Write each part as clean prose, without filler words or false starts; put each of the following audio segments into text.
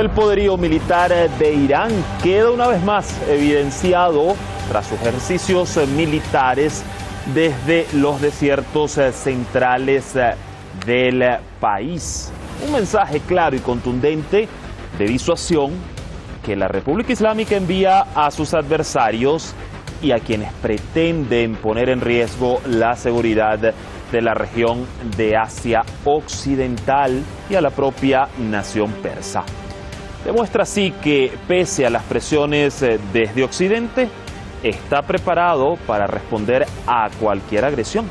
El poderío militar de Irán queda una vez más evidenciado tras sus ejercicios militares desde los desiertos centrales del país. Un mensaje claro y contundente de disuasión que la República Islámica envía a sus adversarios y a quienes pretenden poner en riesgo la seguridad de la región de Asia Occidental y a la propia nación persa. Demuestra así que, pese a las presiones desde Occidente, está preparado para responder a cualquier agresión.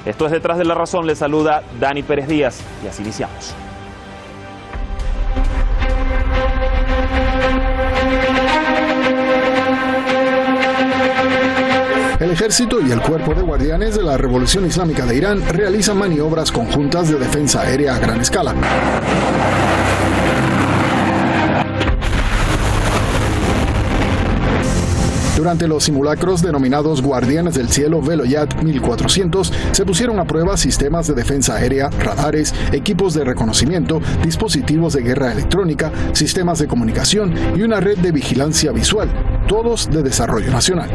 Esto es Detrás de la Razón, le saluda Dani Pérez Díaz y así iniciamos. El ejército y el cuerpo de guardianes de la Revolución Islámica de Irán realizan maniobras conjuntas de defensa aérea a gran escala. Durante los simulacros denominados Guardianes del Cielo Veloyat 1400, se pusieron a prueba sistemas de defensa aérea, radares, equipos de reconocimiento, dispositivos de guerra electrónica, sistemas de comunicación y una red de vigilancia visual, todos de desarrollo nacional.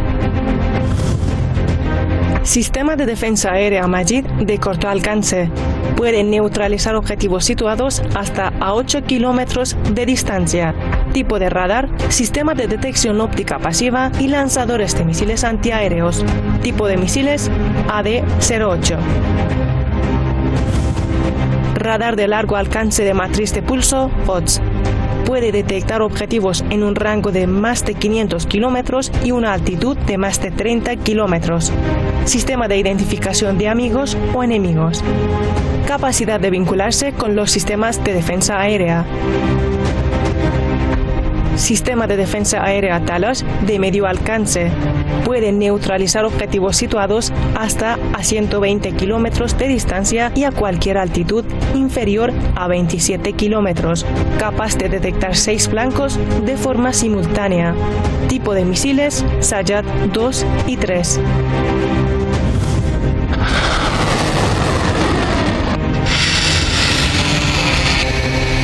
Sistema de defensa aérea Majid de corto alcance. Puede neutralizar objetivos situados hasta a 8 kilómetros de distancia. Tipo de radar, sistema de detección óptica pasiva y lanzadores de misiles antiaéreos. Tipo de misiles AD-08. Radar de largo alcance de matriz de pulso HOTS. Puede detectar objetivos en un rango de más de 500 kilómetros y una altitud de más de 30 kilómetros. Sistema de identificación de amigos o enemigos. Capacidad de vincularse con los sistemas de defensa aérea. Sistema de defensa aérea Talos de medio alcance. Puede neutralizar objetivos situados hasta a 120 kilómetros de distancia y a cualquier altitud inferior a 27 kilómetros. Capaz de detectar 6 blancos de forma simultánea. Tipo de misiles Sayad 2 y 3.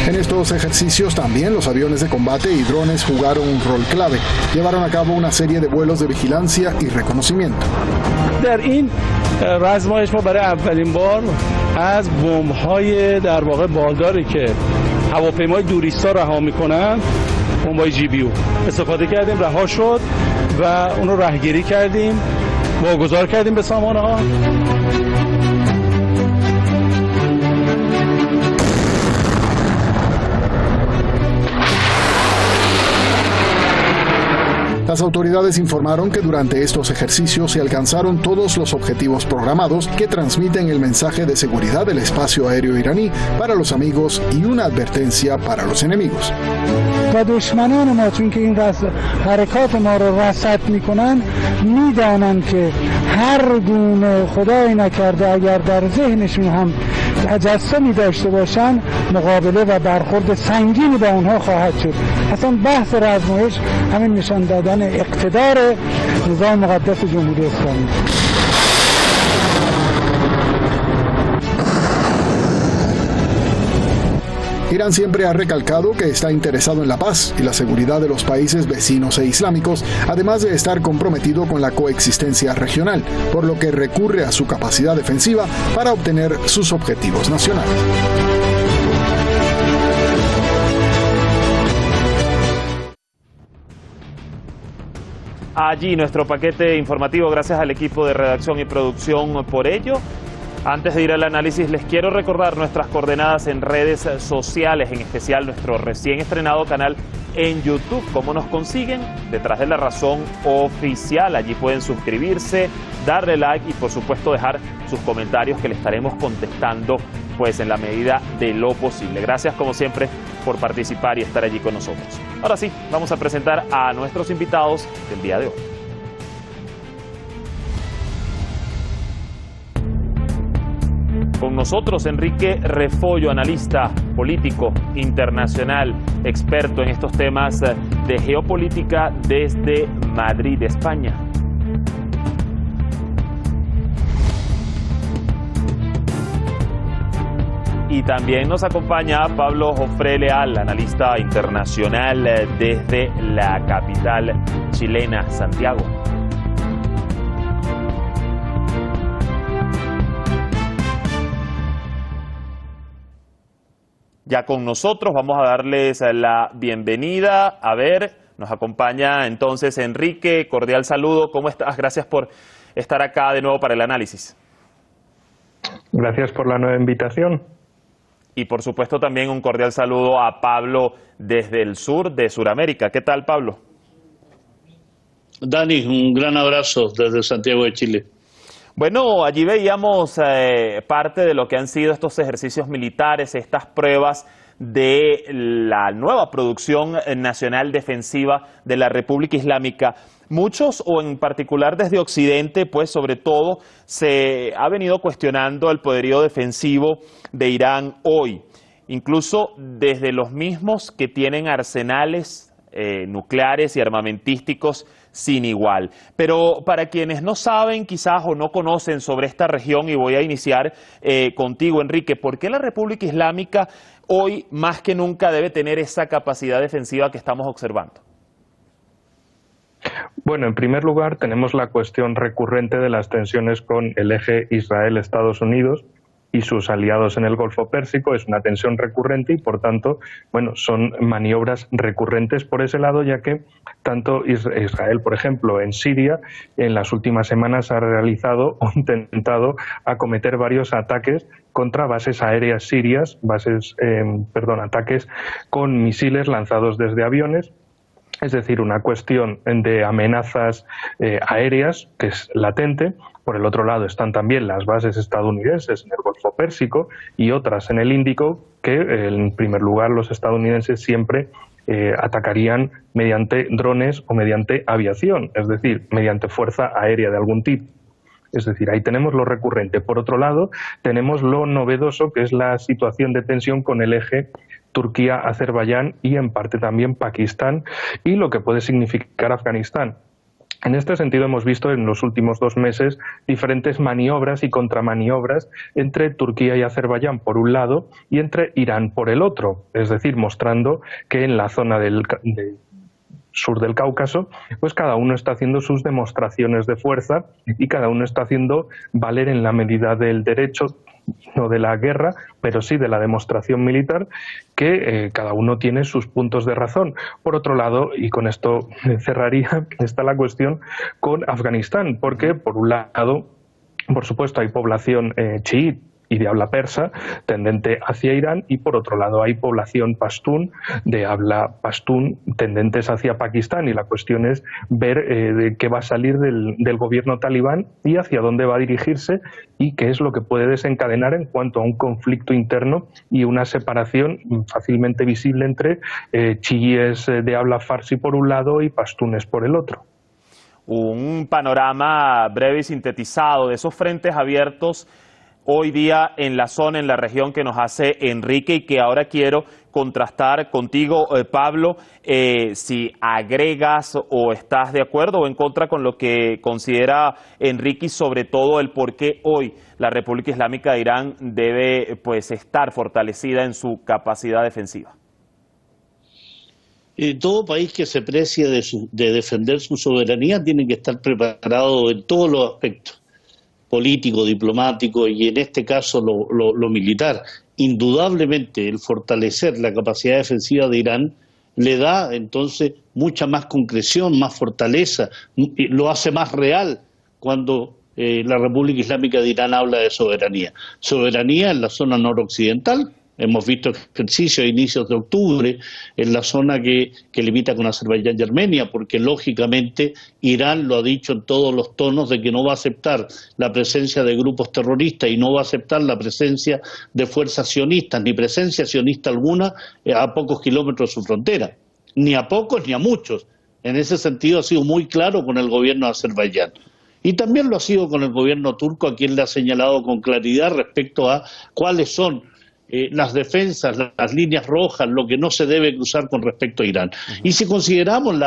En estos ejercicios también los aviones de combate y drones jugaron un rol clave. Llevaron a cabo una serie de vuelos de vigilancia y reconocimiento. در این آزمایش ما برای اولین بار از بمب‌های در واقع بالداری که هواپیمای دوریستا رها می‌کنن، بمب‌های GBU استفاده کردیم، رها شد و اون رو راهگیری کردیم، واگذار کردیم به سامانه‌ها. Las autoridades informaron que durante estos ejercicios se alcanzaron todos los objetivos programados que transmiten el mensaje de seguridad del espacio aéreo iraní para los amigos y una advertencia para los enemigos. و دشمنان ما چون که این حرکات ما رو رصد میکنن میدانن که هر گونه خدای نکرده اگر در ذهنشون هم تجسمی داشته باشن مقابله و برخورد سنگینی با اونها خواهد شد. اصلا بحث آزمایش همین نشان دادن اقتدار نظام مقدس جمهوری اسلامی. Irán siempre ha recalcado que está interesado en la paz y la seguridad de los países vecinos e islámicos, además de estar comprometido con la coexistencia regional, por lo que recurre a su capacidad defensiva para obtener sus objetivos nacionales. Allí nuestro paquete informativo, gracias al equipo de redacción y producción por ello. Antes de ir al análisis, les quiero recordar nuestras coordenadas en redes sociales, en especial nuestro recién estrenado canal en YouTube. ¿Cómo nos consiguen? Detrás de la Razón Oficial. Allí pueden suscribirse, darle like y por supuesto dejar sus comentarios que le estaremos contestando pues en la medida de lo posible. Gracias como siempre por participar y estar allí con nosotros. Ahora sí, vamos a presentar a nuestros invitados del día de hoy. Con nosotros Enrique Refollo, analista político internacional, experto en estos temas de geopolítica desde Madrid, España. Y también nos acompaña Pablo Jofré Leal, analista internacional desde la capital chilena, Santiago. Ya con nosotros, vamos a darles la bienvenida. A ver, nos acompaña entonces Enrique, cordial saludo. ¿Cómo estás? Gracias por estar acá de nuevo para el análisis. Gracias por la nueva invitación. Y por supuesto también un cordial saludo a Pablo desde el sur de Sudamérica. ¿Qué tal, Pablo? Dani, un gran abrazo desde Santiago de Chile. Bueno, allí veíamos parte de lo que han sido estos ejercicios militares, estas pruebas de la nueva producción nacional defensiva de la República Islámica. Muchos, o en particular desde Occidente, pues sobre todo, se ha venido cuestionando el poderío defensivo de Irán hoy. Incluso desde los mismos que tienen arsenales nucleares y armamentísticos sin igual. Pero para quienes no saben quizás o no conocen sobre esta región, y voy a iniciar contigo, Enrique, ¿por qué la República Islámica hoy más que nunca debe tener esa capacidad defensiva que estamos observando? Bueno, en primer lugar tenemos la cuestión recurrente de las tensiones con el eje Israel-Estados Unidos y sus aliados en el Golfo Pérsico. Es una tensión recurrente y, por tanto, bueno, son maniobras recurrentes por ese lado, ya que tanto Israel, por ejemplo, en Siria, en las últimas semanas ha realizado o intentado acometer varios ataques contra bases aéreas sirias, ataques con misiles lanzados desde aviones. Es decir, una cuestión de amenazas aéreas que es latente. Por el otro lado están también las bases estadounidenses en el Golfo Pérsico y otras en el Índico que, en primer lugar, los estadounidenses siempre atacarían mediante drones o mediante aviación, es decir, mediante fuerza aérea de algún tipo. Es decir, ahí tenemos lo recurrente. Por otro lado, tenemos lo novedoso, que es la situación de tensión con el eje Turquía-Azerbaiyán y en parte también Pakistán, y lo que puede significar Afganistán. En este sentido hemos visto en los últimos 2 meses diferentes maniobras y contramaniobras entre Turquía y Azerbaiyán por un lado y entre Irán por el otro, es decir, mostrando que en la zona del sur del Cáucaso, pues cada uno está haciendo sus demostraciones de fuerza y cada uno está haciendo valer en la medida del derecho, no de la guerra, pero sí de la demostración militar, que cada uno tiene sus puntos de razón. Por otro lado, y con esto cerraría, está la cuestión con Afganistán, porque por un lado, por supuesto, hay población chií y de habla persa tendente hacia Irán, y por otro lado hay población pastún de habla pastún tendentes hacia Pakistán, y la cuestión es ver de qué va a salir del gobierno talibán y hacia dónde va a dirigirse y qué es lo que puede desencadenar en cuanto a un conflicto interno y una separación fácilmente visible entre chiíes de habla farsi por un lado y pastunes por el otro. Un panorama breve y sintetizado de esos frentes abiertos hoy día en la zona, en la región, que nos hace Enrique, y que ahora quiero contrastar contigo, Pablo, si agregas o estás de acuerdo o en contra con lo que considera Enrique, y sobre todo el por qué hoy la República Islámica de Irán debe, pues, estar fortalecida en su capacidad defensiva. Todo país que se precie de defender su soberanía tiene que estar preparado en todos los aspectos, político, diplomático y en este caso lo militar. Indudablemente el fortalecer la capacidad defensiva de Irán le da entonces mucha más concreción, más fortaleza, lo hace más real cuando la República Islámica de Irán habla de soberanía. Soberanía en la zona noroccidental. Hemos visto ejercicios a inicios de octubre en la zona que limita con Azerbaiyán y Armenia, porque lógicamente Irán lo ha dicho en todos los tonos de que no va a aceptar la presencia de grupos terroristas y no va a aceptar la presencia de fuerzas sionistas, ni presencia sionista alguna a pocos kilómetros de su frontera, ni a pocos ni a muchos. En ese sentido ha sido muy claro con el gobierno de Azerbaiyán. Y también lo ha sido con el gobierno turco, a quien le ha señalado con claridad respecto a cuáles son las defensas, las líneas rojas, lo que no se debe cruzar con respecto a Irán. Y si consideramos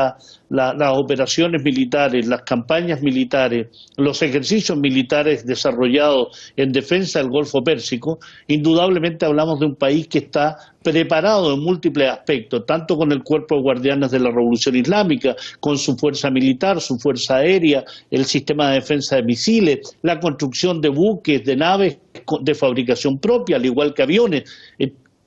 las operaciones militares, las campañas militares, los ejercicios militares desarrollados en defensa del Golfo Pérsico, indudablemente hablamos de un país que está preparado en múltiples aspectos, tanto con el Cuerpo de Guardianes de la Revolución Islámica, con su fuerza militar, su fuerza aérea, el sistema de defensa de misiles, la construcción de buques, de naves de fabricación propia, al igual que aviones,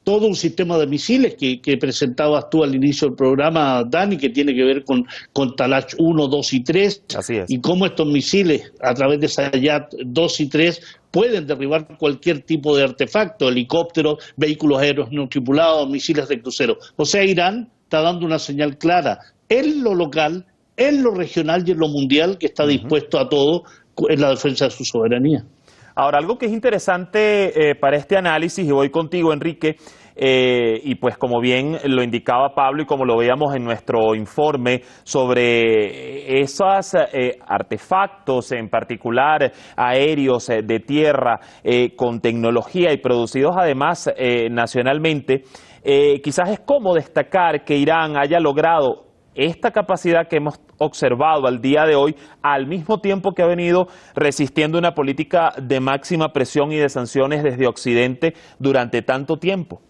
todo un sistema de misiles que presentabas tú al inicio del programa, Dani, que tiene que ver con Talach 1, 2 y 3, Así es. y cómo estos misiles, a través de Sayat 2 y 3, pueden derribar cualquier tipo de artefacto, helicópteros, vehículos aéreos no tripulados, misiles de crucero. O sea, Irán está dando una señal clara en lo local, en lo regional y en lo mundial, que está dispuesto a todo en la defensa de su soberanía. Ahora, algo que es interesante para este análisis, y voy contigo, Enrique, y pues como bien lo indicaba Pablo y como lo veíamos en nuestro informe sobre esos artefactos, en particular aéreos, de tierra, con tecnología y producidos además nacionalmente, quizás es como destacar que Irán haya logrado esta capacidad que hemos observado al día de hoy, al mismo tiempo que ha venido resistiendo una política de máxima presión y de sanciones desde Occidente durante tanto tiempo.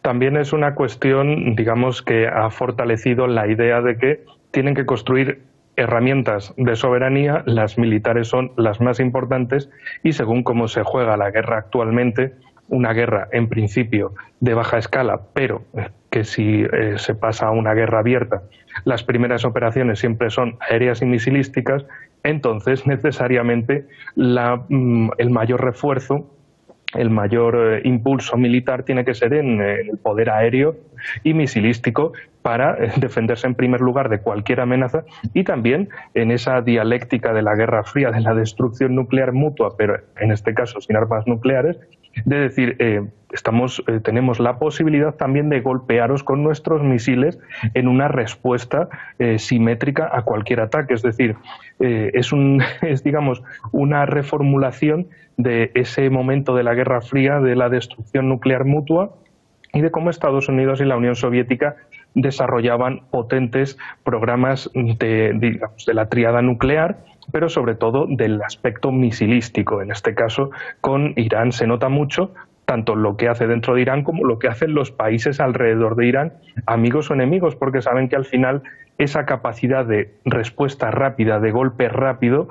También es una cuestión, digamos, que ha fortalecido la idea de que tienen que construir herramientas de soberanía, las militares son las más importantes y según cómo se juega la guerra actualmente, una guerra en principio de baja escala, pero que si se pasa a una guerra abierta, las primeras operaciones siempre son aéreas y misilísticas, entonces necesariamente el mayor refuerzo, el mayor impulso militar tiene que ser en el poder aéreo y misilístico para defenderse en primer lugar de cualquier amenaza y también en esa dialéctica de la Guerra Fría, de la destrucción nuclear mutua, pero en este caso sin armas nucleares, de decir, tenemos la posibilidad también de golpearos con nuestros misiles en una respuesta simétrica a cualquier ataque. Es decir, es digamos una reformulación de ese momento de la Guerra Fría, de la destrucción nuclear mutua y de cómo Estados Unidos y la Unión Soviética desarrollaban potentes programas de la tríada nuclear, pero sobre todo del aspecto misilístico. En este caso, con Irán se nota mucho tanto lo que hace dentro de Irán como lo que hacen los países alrededor de Irán, amigos o enemigos, porque saben que al final esa capacidad de respuesta rápida, de golpe rápido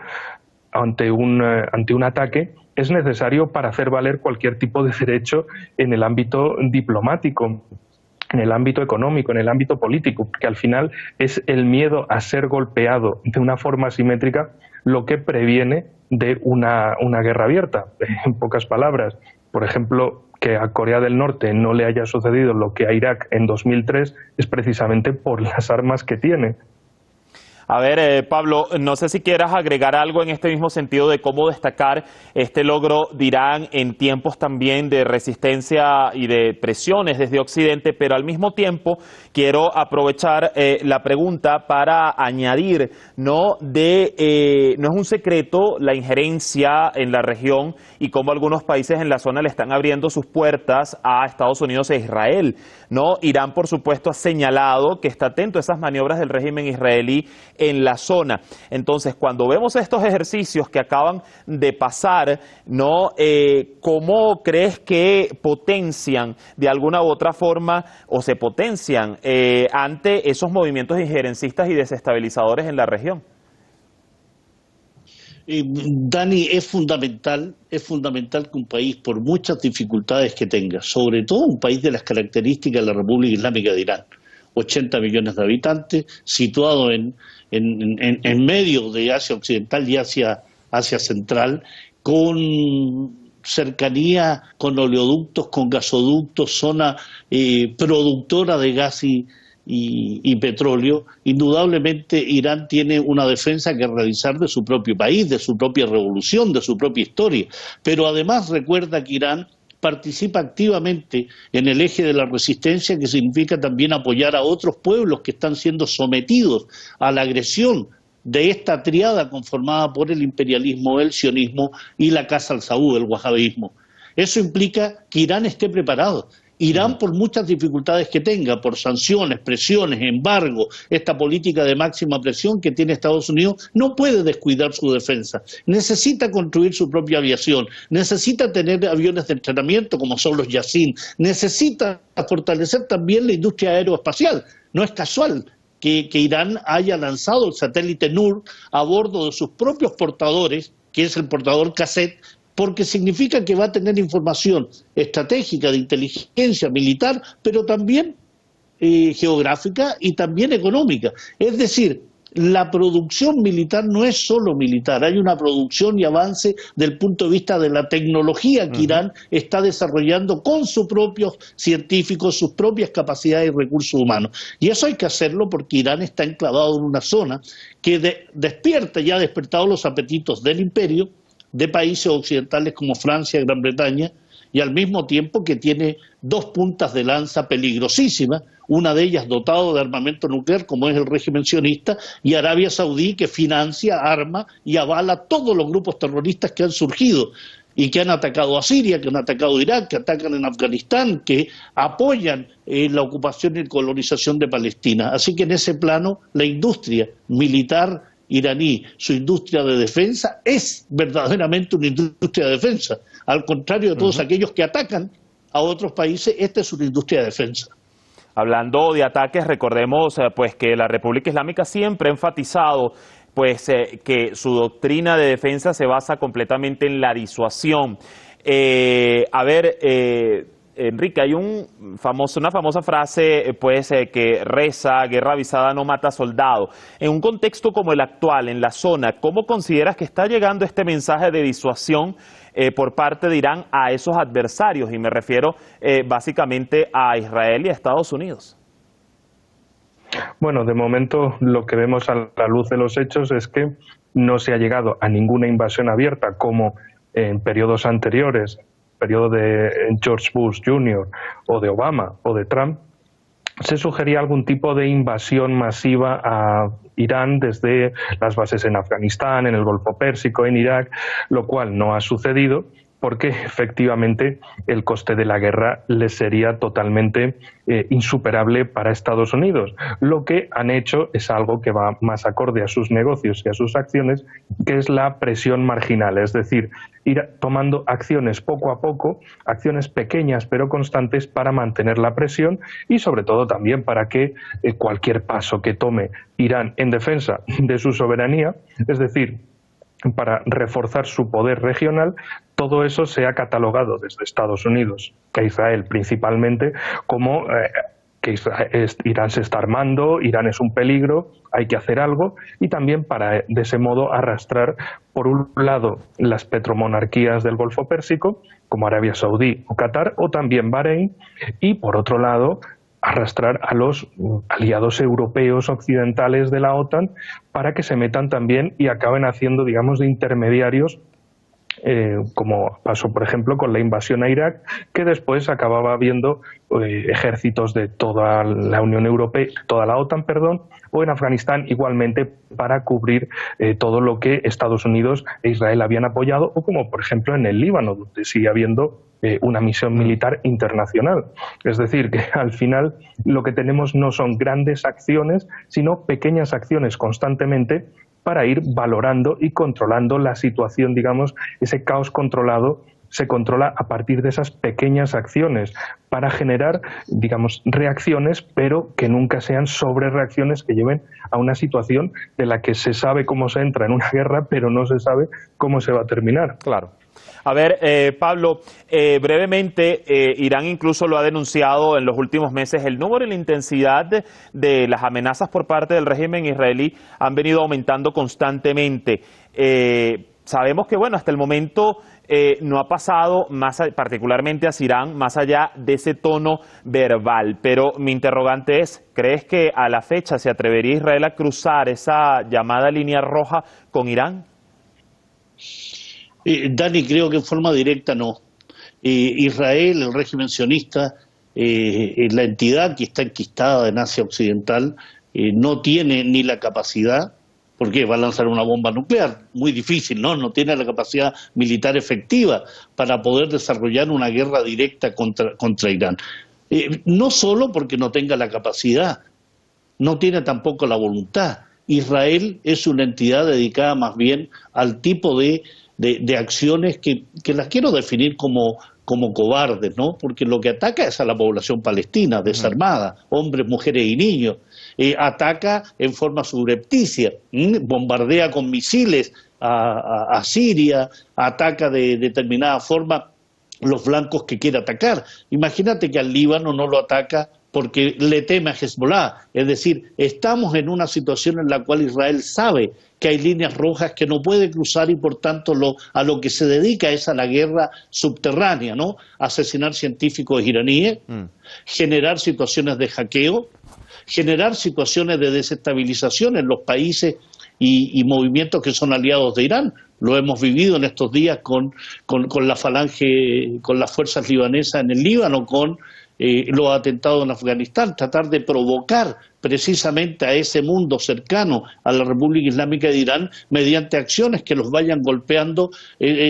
ante un ataque, es necesario para hacer valer cualquier tipo de derecho en el ámbito diplomático, en el ámbito económico, en el ámbito político, que al final es el miedo a ser golpeado de una forma asimétrica lo que previene de una guerra abierta. En pocas palabras, por ejemplo, que a Corea del Norte no le haya sucedido lo que a Irak en 2003 es precisamente por las armas que tiene. A ver, Pablo, no sé si quieras agregar algo en este mismo sentido de cómo destacar este logro de Irán en tiempos también de resistencia y de presiones desde Occidente, pero al mismo tiempo quiero aprovechar la pregunta para añadir, no es un secreto la injerencia en la región y cómo algunos países en la zona le están abriendo sus puertas a Estados Unidos e Israel, ¿no? Irán, por supuesto, ha señalado que está atento a esas maniobras del régimen israelí en la zona. Entonces, cuando vemos estos ejercicios que acaban de pasar, ¿no? ¿Cómo crees que potencian de alguna u otra forma o se potencian ante esos movimientos injerencistas y desestabilizadores en la región? Dani, es fundamental que un país, por muchas dificultades que tenga, sobre todo un país de las características de la República Islámica de Irán, 80 millones de habitantes, situado en medio de Asia Occidental y Asia Central, con cercanía con oleoductos, con gasoductos, zona productora de gas y petróleo. Indudablemente Irán tiene una defensa que realizar de su propio país, de su propia revolución, de su propia historia, pero además recuerda que Irán participa activamente en el eje de la resistencia, que significa también apoyar a otros pueblos que están siendo sometidos a la agresión de esta triada conformada por el imperialismo, el sionismo y la Casa al Saúd, el wahabismo. Eso implica que Irán esté preparado Irán, por muchas dificultades que tenga, por sanciones, presiones, embargo, esta política de máxima presión que tiene Estados Unidos, no puede descuidar su defensa. Necesita construir su propia aviación, necesita tener aviones de entrenamiento como son los Yassin, necesita fortalecer también la industria aeroespacial. No es casual que Irán haya lanzado el satélite Nur a bordo de sus propios portadores, que es el portador cassette, porque significa que va a tener información estratégica de inteligencia militar, pero también geográfica y también económica. Es decir, la producción militar no es solo militar, hay una producción y avance del punto de vista de la tecnología que Irán está desarrollando con sus propios científicos, sus propias capacidades y recursos humanos. Y eso hay que hacerlo porque Irán está enclavado en una zona que ya ha despertado los apetitos del imperio, de países occidentales como Francia y Gran Bretaña, y al mismo tiempo que tiene dos puntas de lanza peligrosísimas, una de ellas dotado de armamento nuclear, como es el régimen sionista, y Arabia Saudí, que financia, arma y avala todos los grupos terroristas que han surgido y que han atacado a Siria, que han atacado a Irak, que atacan en Afganistán, que apoyan la ocupación y colonización de Palestina. Así que en ese plano la industria militar iraní, su industria de defensa, es verdaderamente una industria de defensa. Al contrario de todos aquellos que atacan a otros países, esta es una industria de defensa. Hablando de ataques, recordemos pues que la República Islámica siempre ha enfatizado pues que su doctrina de defensa se basa completamente en la disuasión. Enrique, hay una famosa frase pues que reza: guerra avisada no mata soldado. En un contexto como el actual, en la zona, ¿cómo consideras que está llegando este mensaje de disuasión por parte de Irán a esos adversarios? Y me refiero básicamente a Israel y a Estados Unidos. Bueno, de momento lo que vemos a la luz de los hechos es que no se ha llegado a ninguna invasión abierta como en periodos anteriores, periodo de George Bush Jr. o de Obama o de Trump. Se sugería algún tipo de invasión masiva a Irán desde las bases en Afganistán, en el Golfo Pérsico, en Irak, lo cual no ha sucedido porque efectivamente el coste de la guerra les sería totalmente insuperable para Estados Unidos. Lo que han hecho es algo que va más acorde a sus negocios y a sus acciones, que es la presión marginal, es decir, ir tomando acciones poco a poco, acciones pequeñas pero constantes para mantener la presión y sobre todo también para que cualquier paso que tome Irán en defensa de su soberanía, es decir, para reforzar su poder regional, todo eso se ha catalogado desde Estados Unidos, que Israel principalmente, como que Irán se está armando, Irán es un peligro, hay que hacer algo, y también para de ese modo arrastrar, por un lado, las petromonarquías del Golfo Pérsico, como Arabia Saudí o Qatar, o también Bahrein, y por otro lado, arrastrar a los aliados europeos occidentales de la OTAN para que se metan también y acaben haciendo, digamos, de intermediarios, como pasó, por ejemplo, con la invasión a Irak, que después acababa habiendo ejércitos de toda la Unión Europea, toda la OTAN, perdón, o en Afganistán igualmente para cubrir todo lo que Estados Unidos e Israel habían apoyado, o como, por ejemplo, en el Líbano, donde sigue habiendo una misión militar internacional. Es decir, que al final lo que tenemos no son grandes acciones, sino pequeñas acciones constantemente para ir valorando y controlando la situación, digamos, ese caos controlado se controla a partir de esas pequeñas acciones para generar, digamos, reacciones, pero que nunca sean sobrereacciones que lleven a una situación de la que se sabe cómo se entra en una guerra, pero no se sabe cómo se va a terminar. Claro. A ver, Pablo, brevemente, Irán incluso lo ha denunciado en los últimos meses. El número y la intensidad de las amenazas por parte del régimen israelí han venido aumentando constantemente. Sabemos que, bueno, hasta el momento no ha pasado, particularmente hacia Irán, más allá de ese tono verbal. Pero mi interrogante es, ¿crees que a la fecha se atrevería Israel a cruzar esa llamada línea roja con Irán? Dani, creo que en forma directa no. Israel, el régimen sionista, la entidad que está enquistada en Asia Occidental, no tiene ni la capacidad, porque va a lanzar una bomba nuclear, muy difícil, no tiene la capacidad militar efectiva para poder desarrollar una guerra directa contra Irán. No solo porque no tenga la capacidad, no tiene tampoco la voluntad. Israel es una entidad dedicada más bien al tipo de acciones que las quiero definir como cobardes, ¿no? Porque lo que ataca es a la población palestina, desarmada, hombres, mujeres y niños. Ataca en forma subrepticia, bombardea con misiles a Siria, ataca de determinada forma los blancos que quiere atacar. Imagínate que al Líbano no lo ataca porque le teme a Hezbollah. Es decir, estamos en una situación en la cual Israel sabe que hay líneas rojas que no puede cruzar y por tanto a lo que se dedica es a la guerra subterránea, ¿no? Asesinar científicos iraníes, generar situaciones de hackeo, generar situaciones de desestabilización en los países y movimientos que son aliados de Irán. Lo hemos vivido en estos días con la falange, con las fuerzas libanesas en el Líbano, con los atentados en Afganistán, tratar de provocar precisamente a ese mundo cercano a la República Islámica de Irán mediante acciones que los vayan golpeando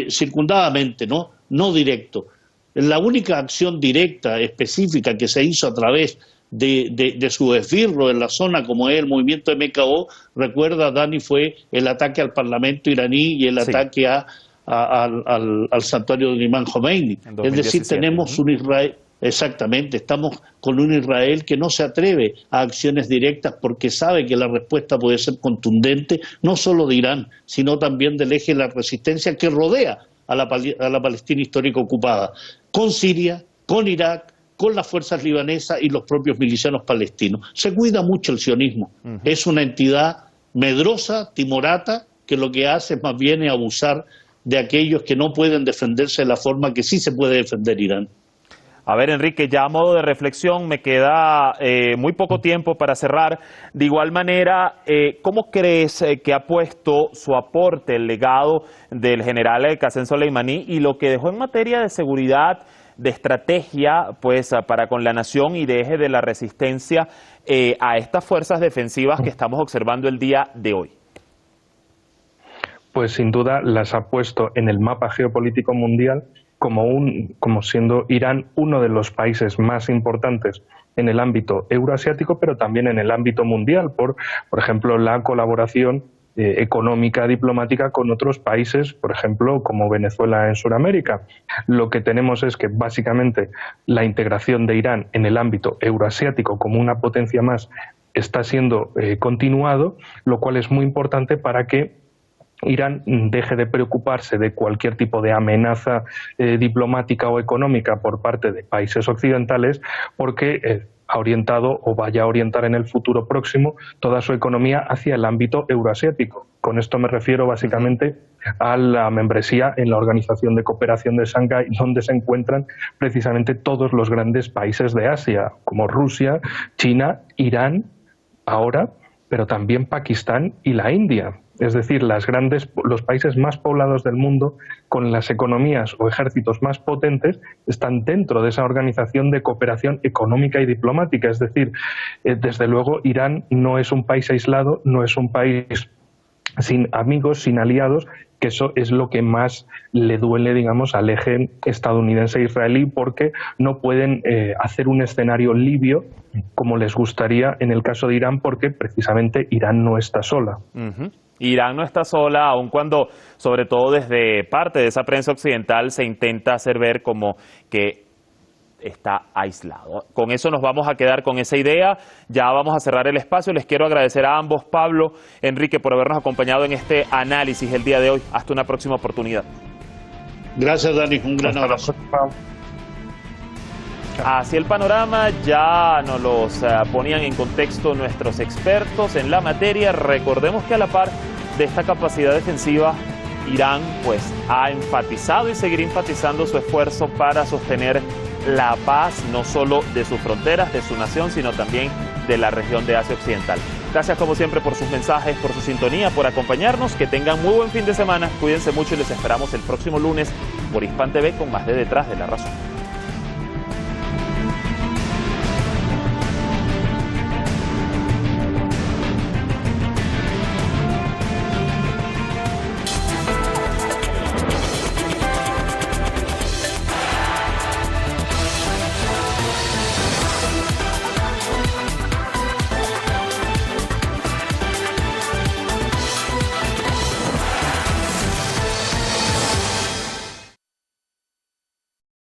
circundadamente, no directo. La única acción directa, específica, que se hizo a través de su esbirro en la zona, como es el movimiento MKO, recuerda, Dani, fue el ataque al Parlamento iraní y el ataque al santuario del Imam Khomeini. Es decir, tenemos un Israel, exactamente, estamos con un Israel que no se atreve a acciones directas porque sabe que la respuesta puede ser contundente, no solo de Irán, sino también del eje de la resistencia que rodea a la Palestina histórica ocupada, con Siria, con Irak, con las fuerzas libanesas y los propios milicianos palestinos. Se cuida mucho el sionismo. Es una entidad medrosa, timorata, que lo que hace más bien es abusar de aquellos que no pueden defenderse de la forma que sí se puede defender Irán. A ver, Enrique, ya a modo de reflexión, me queda muy poco tiempo para cerrar. De igual manera, ¿cómo crees que ha puesto su aporte, el legado del general Qasem Soleimani y lo que dejó en materia de seguridad, de estrategia, pues, para con la nación y de eje de la resistencia a estas fuerzas defensivas que estamos observando el día de hoy? Pues sin duda las ha puesto en el mapa geopolítico mundial como siendo Irán uno de los países más importantes en el ámbito euroasiático, pero también en el ámbito mundial, por ejemplo, la colaboración económica, diplomática con otros países, por ejemplo, como Venezuela en Sudamérica. Lo que tenemos es que básicamente la integración de Irán en el ámbito euroasiático como una potencia más está siendo continuado, lo cual es muy importante para que Irán deje de preocuparse de cualquier tipo de amenaza diplomática o económica por parte de países occidentales, porque ha orientado o vaya a orientar en el futuro próximo toda su economía hacia el ámbito euroasiático. Con esto me refiero básicamente a la membresía en la Organización de Cooperación de Shanghái, donde se encuentran precisamente todos los grandes países de Asia, como Rusia, China, Irán, ahora, pero también Pakistán y la India. Es decir, los países más poblados del mundo, con las economías o ejércitos más potentes, están dentro de esa organización de cooperación económica y diplomática. Es decir, desde luego, Irán no es un país aislado, no es un país sin amigos, sin aliados, que eso es lo que más le duele, digamos, al eje estadounidense-israelí, porque no pueden hacer un escenario libio como les gustaría en el caso de Irán, porque precisamente Irán no está sola. Irán no está sola, aun cuando, sobre todo desde parte de esa prensa occidental, se intenta hacer ver como que está aislado. Con eso nos vamos a quedar con esa idea. Ya vamos a cerrar el espacio. Les quiero agradecer a ambos, Pablo, Enrique, por habernos acompañado en este análisis el día de hoy. Hasta una próxima oportunidad. Gracias, Dani. Un gran abrazo. Así el panorama ya nos los ponían en contexto nuestros expertos en la materia. Recordemos que a la par de esta capacidad defensiva, Irán pues ha enfatizado y seguirá enfatizando su esfuerzo para sostener la paz, no solo de sus fronteras, de su nación, sino también de la región de Asia Occidental. Gracias como siempre por sus mensajes, por su sintonía, por acompañarnos. Que tengan muy buen fin de semana. Cuídense mucho y les esperamos el próximo lunes por Hispan TV con más de Detrás de la Razón.